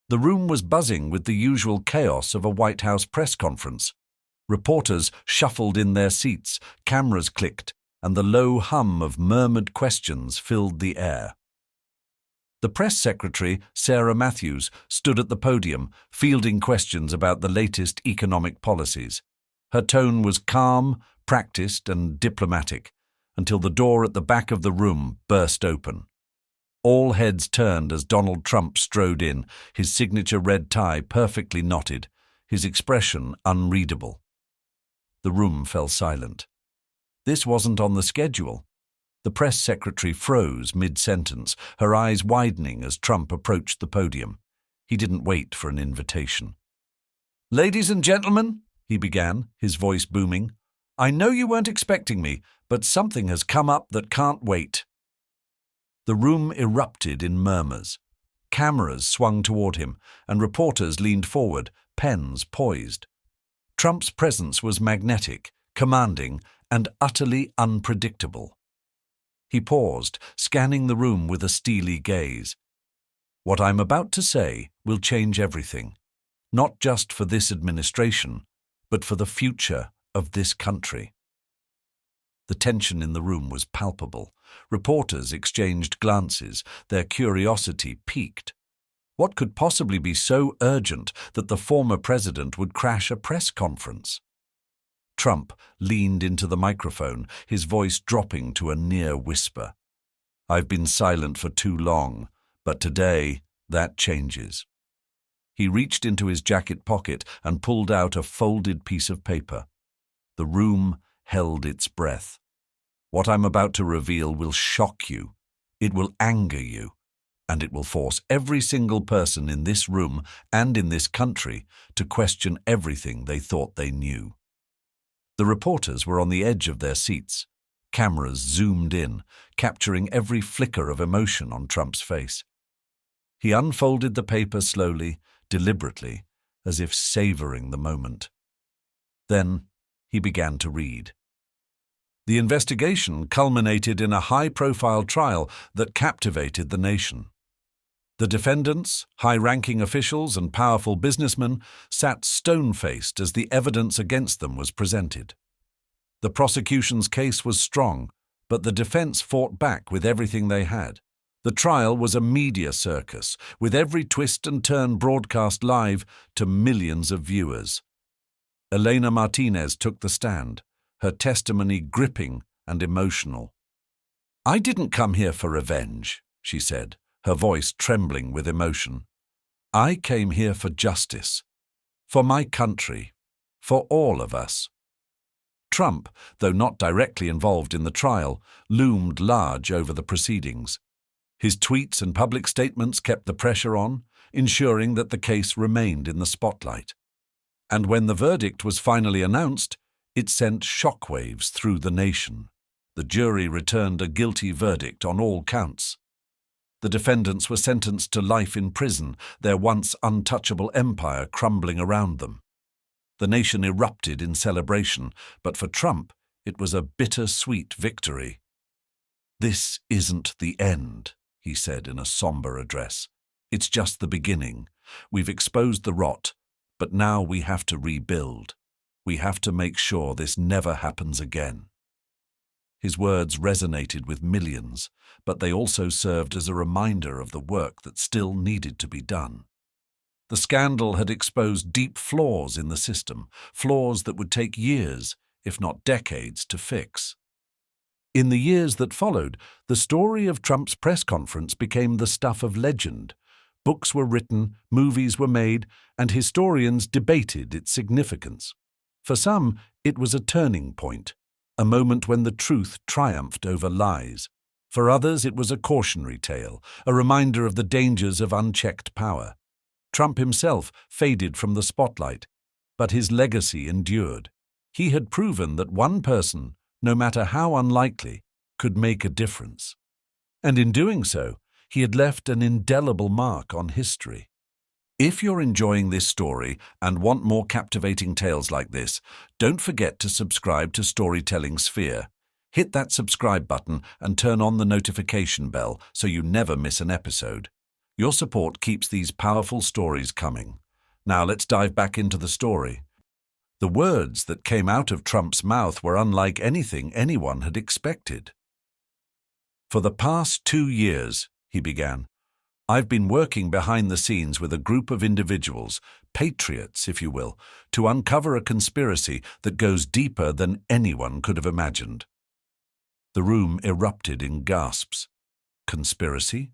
The room was buzzing with the usual chaos of a White House press conference. Reporters shuffled in their seats, cameras clicked, and the low hum of murmured questions filled the air. The press secretary, Sarah Matthews, stood at the podium, fielding questions about the latest economic policies. Her tone was calm, practiced, and diplomatic, until the door at the back of the room burst open. All heads turned as Donald Trump strode in, his signature red tie perfectly knotted, his expression unreadable. The room fell silent. This wasn't on the schedule. The press secretary froze mid-sentence, her eyes widening as Trump approached the podium. He didn't wait for an invitation. "Ladies and gentlemen," he began, his voice booming, "I know you weren't expecting me, but something has come up that can't wait." The room erupted in murmurs. Cameras swung toward him, and reporters leaned forward, pens poised. Trump's presence was magnetic, commanding, and utterly unpredictable. He paused, scanning the room with a steely gaze. "What I'm about to say will change everything, not just for this administration, but for the future of this country." The tension in the room was palpable. Reporters exchanged glances, their curiosity piqued. What could possibly be so urgent that the former president would crash a press conference? Trump leaned into the microphone, his voice dropping to a near whisper. "I've been silent for too long, but today that changes." He reached into his jacket pocket and pulled out a folded piece of paper. The room held its breath. "What I'm about to reveal will shock you. It will anger you. And it will force every single person in this room and in this country to question everything they thought they knew." The reporters were on the edge of their seats. Cameras zoomed in, capturing every flicker of emotion on Trump's face. He unfolded the paper slowly, deliberately, as if savoring the moment. Then he began to read. The investigation culminated in a high-profile trial that captivated the nation. The defendants, high-ranking officials and powerful businessmen, sat stone-faced as the evidence against them was presented. The prosecution's case was strong, but the defense fought back with everything they had. The trial was a media circus, with every twist and turn broadcast live to millions of viewers. Elena Martinez took the stand, her testimony gripping and emotional. "I didn't come here for revenge," she said, her voice trembling with emotion. "I came here for justice, for my country, for all of us." Trump, though not directly involved in the trial, loomed large over the proceedings. His tweets and public statements kept the pressure on, ensuring that the case remained in the spotlight. And when the verdict was finally announced, it sent shockwaves through the nation. The jury returned a guilty verdict on all counts. The defendants were sentenced to life in prison, their once untouchable empire crumbling around them. The nation erupted in celebration, but for Trump, it was a bitter-sweet victory. "This isn't the end," he said in a somber address. "It's just the beginning. We've exposed the rot, but now we have to rebuild. We have to make sure this never happens again." His words resonated with millions, but they also served as a reminder of the work that still needed to be done. The scandal had exposed deep flaws in the system, flaws that would take years, if not decades, to fix. In the years that followed, the story of Trump's press conference became the stuff of legend. Books were written, movies were made, and historians debated its significance. For some, it was a turning point, a moment when the truth triumphed over lies. For others, it was a cautionary tale, a reminder of the dangers of unchecked power. Trump himself faded from the spotlight, but his legacy endured. He had proven that one person, no matter how unlikely, could make a difference. And in doing so, he had left an indelible mark on history. If you're enjoying this story and want more captivating tales like this, don't forget to subscribe to Storytelling Sphere. Hit that subscribe button and turn on the notification bell so you never miss an episode. Your support keeps these powerful stories coming. Now let's dive back into the story. The words that came out of Trump's mouth were unlike anything anyone had expected. "For the past 2 years," he began, "I've been working behind the scenes with a group of individuals, patriots, if you will, to uncover a conspiracy that goes deeper than anyone could have imagined." The room erupted in gasps. Conspiracy?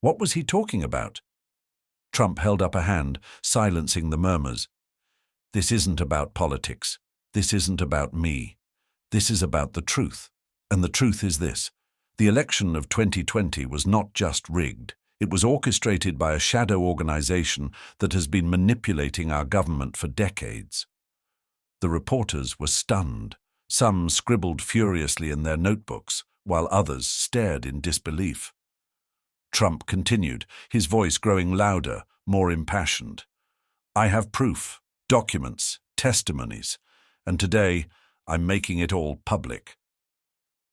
What was he talking about? Trump held up a hand, silencing the murmurs. "This isn't about politics. This isn't about me. This is about the truth. And the truth is this. The election of 2020 was not just rigged. It was orchestrated by a shadow organization that has been manipulating our government for decades." The reporters were stunned. Some scribbled furiously in their notebooks, while others stared in disbelief. Trump continued, his voice growing louder, more impassioned. "I have proof, documents, testimonies, and today I'm making it all public."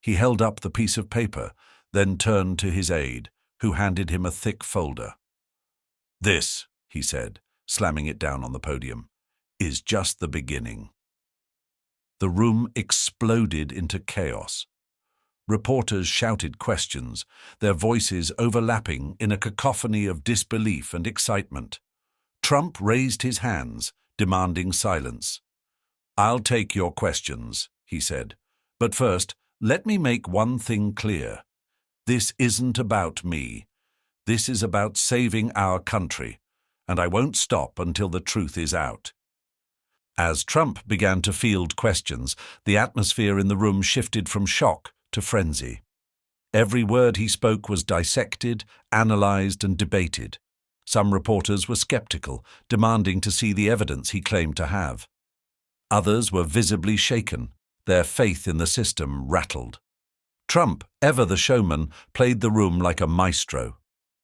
He held up the piece of paper, then turned to his aide, who handed him a thick folder. "This," he said, slamming it down on the podium, "is just the beginning." The room exploded into chaos. Reporters shouted questions, their voices overlapping in a cacophony of disbelief and excitement. Trump raised his hands, demanding silence. "I'll take your questions," he said. "But first, let me make one thing clear. This isn't about me. This is about saving our country, and I won't stop until the truth is out." As Trump began to field questions, the atmosphere in the room shifted from shock to frenzy. Every word he spoke was dissected, analyzed, and debated. Some reporters were skeptical, demanding to see the evidence he claimed to have. Others were visibly shaken, their faith in the system rattled. Trump, ever the showman, played the room like a maestro.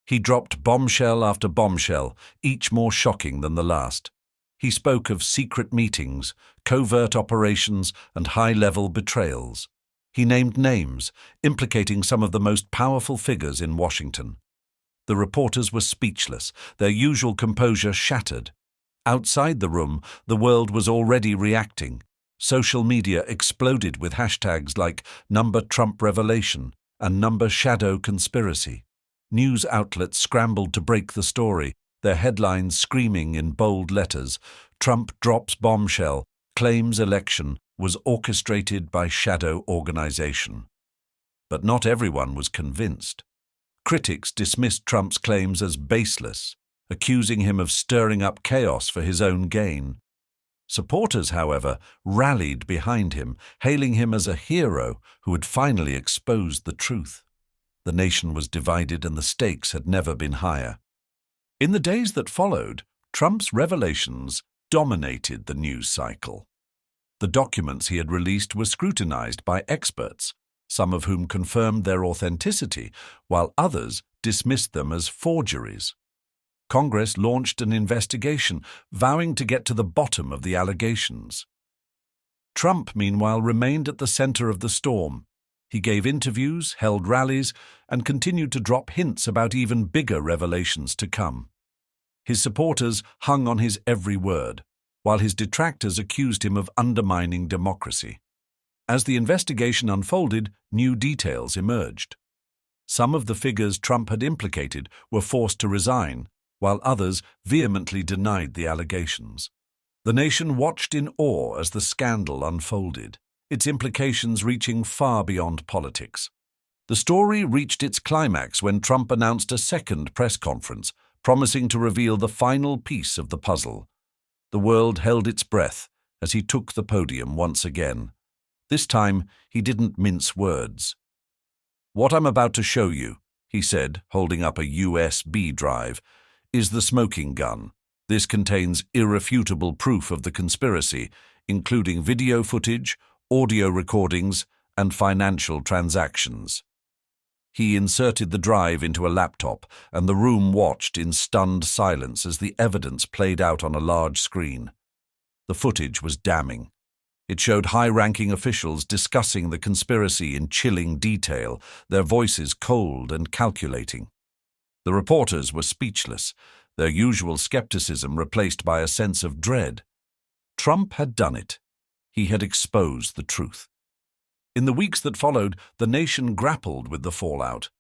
He dropped bombshell after bombshell, each more shocking than the last. He spoke of secret meetings, covert operations, and high-level betrayals. He named names, implicating some of the most powerful figures in Washington. The reporters were speechless, their usual composure shattered. Outside the room, the world was already reacting. Social media exploded with hashtags like #TrumpRevelation and #ShadowConspiracy. News outlets scrambled to break the story, their headlines screaming in bold letters, "Trump drops bombshell, claims election was orchestrated by shadow organization." But not everyone was convinced. Critics dismissed Trump's claims as baseless, accusing him of stirring up chaos for his own gain. Supporters, however, rallied behind him, hailing him as a hero who had finally exposed the truth. The nation was divided and the stakes had never been higher. In the days that followed, Trump's revelations dominated the news cycle. The documents he had released were scrutinized by experts, some of whom confirmed their authenticity, while others dismissed them as forgeries. Congress launched an investigation, vowing to get to the bottom of the allegations. Trump, meanwhile, remained at the center of the storm. He gave interviews, held rallies, and continued to drop hints about even bigger revelations to come. His supporters hung on his every word, while his detractors accused him of undermining democracy. As the investigation unfolded, new details emerged. Some of the figures Trump had implicated were forced to resign, while others vehemently denied the allegations. The nation watched in awe as the scandal unfolded, its implications reaching far beyond politics. The story reached its climax when Trump announced a second press conference, promising to reveal the final piece of the puzzle. The world held its breath as he took the podium once again. This time, he didn't mince words. "What I'm about to show you," he said, holding up a USB drive, "is the smoking gun. This contains irrefutable proof of the conspiracy, including video footage, audio recordings, and financial transactions." He inserted the drive into a laptop, and the room watched in stunned silence as the evidence played out on a large screen. The footage was damning. It showed high-ranking officials discussing the conspiracy in chilling detail, their voices cold and calculating. The reporters were speechless, their usual skepticism replaced by a sense of dread. Trump had done it. He had exposed the truth. In the weeks that followed, the nation grappled with the fallout.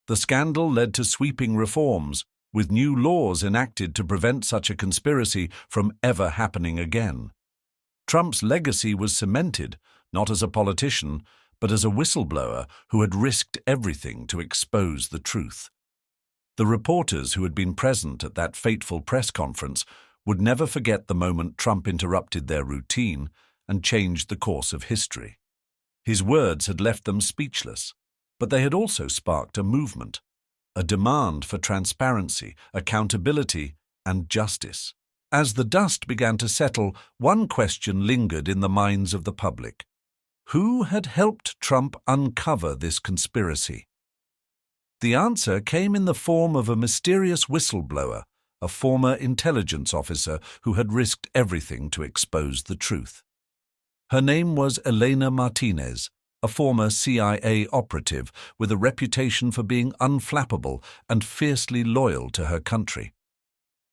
The scandal led to sweeping reforms, with new laws enacted to prevent such a conspiracy from ever happening again. Trump's legacy was cemented, not as a politician, but as a whistleblower who had risked everything to expose the truth. The reporters who had been present at that fateful press conference would never forget the moment Trump interrupted their routine and changed the course of history. His words had left them speechless, but they had also sparked a movement, a demand for transparency, accountability, and justice. As the dust began to settle, one question lingered in the minds of the public. Who had helped Trump uncover this conspiracy? The answer came in the form of a mysterious whistleblower, a former intelligence officer who had risked everything to expose the truth. Her name was Elena Martinez, a former CIA operative with a reputation for being unflappable and fiercely loyal to her country.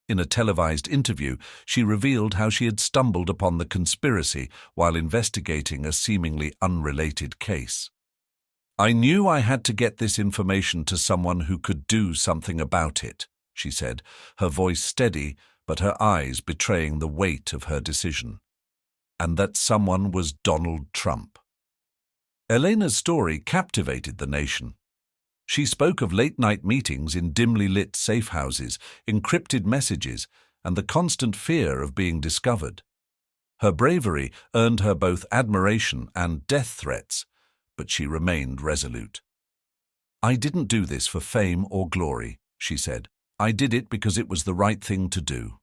In a televised interview, she revealed how she had stumbled upon the conspiracy while investigating a seemingly unrelated case. "I knew I had to get this information to someone who could do something about it," she said, her voice steady but her eyes betraying the weight of her decision. And that someone was Donald Trump. Elena's story captivated the nation. She spoke of late-night meetings in dimly lit safe houses, encrypted messages, and the constant fear of being discovered. Her bravery earned her both admiration and death threats, but she remained resolute. "I didn't do this for fame or glory," she said. "I did it because it was the right thing to do."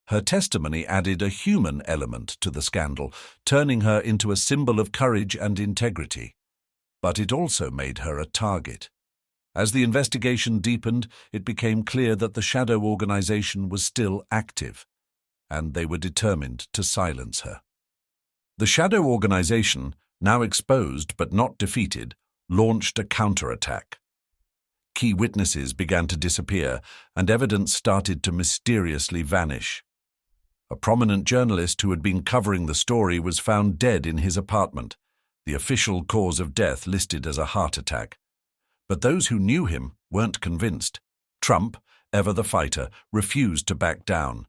Her testimony added a human element to the scandal, turning her into a symbol of courage and integrity. But it also made her a target. As the investigation deepened, it became clear that the shadow organization was still active, and they were determined to silence her. The shadow organization, now exposed but not defeated, launched a counterattack. Key witnesses began to disappear, and evidence started to mysteriously vanish. A prominent journalist who had been covering the story was found dead in his apartment, the official cause of death listed as a heart attack. But those who knew him weren't convinced. Trump, ever the fighter, refused to back down.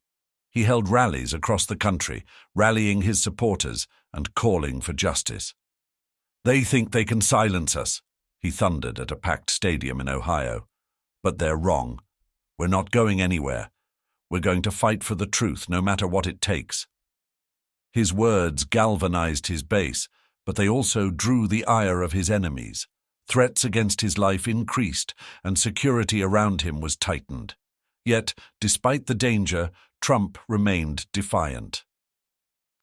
He held rallies across the country, rallying his supporters and calling for justice. "They think they can silence us," he thundered at a packed stadium in Ohio. "But they're wrong. We're not going anywhere. We're going to fight for the truth, no matter what it takes." His words galvanized his base, but they also drew the ire of his enemies. Threats against his life increased, and security around him was tightened. Yet, despite the danger, Trump remained defiant.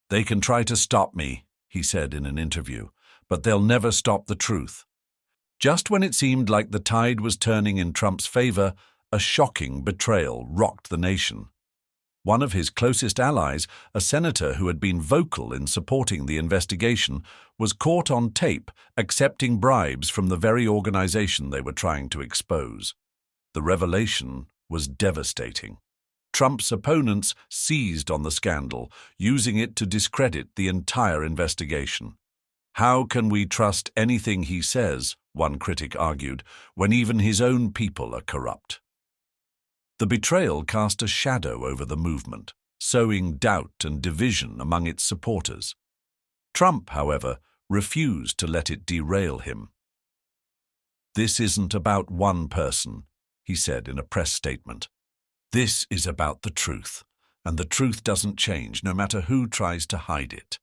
"They can try to stop me," he said in an interview, "but they'll never stop the truth." Just when it seemed like the tide was turning in Trump's favor, a shocking betrayal rocked the nation. One of his closest allies, a senator who had been vocal in supporting the investigation, was caught on tape accepting bribes from the very organization they were trying to expose. The revelation was devastating. Trump's opponents seized on the scandal, using it to discredit the entire investigation. "How can we trust anything he says," one critic argued, "when even his own people are corrupt?" The betrayal cast a shadow over the movement, sowing doubt and division among its supporters. Trump, however, refused to let it derail him. "This isn't about one person," he said in a press statement. "This is about the truth, and the truth doesn't change no matter who tries to hide it."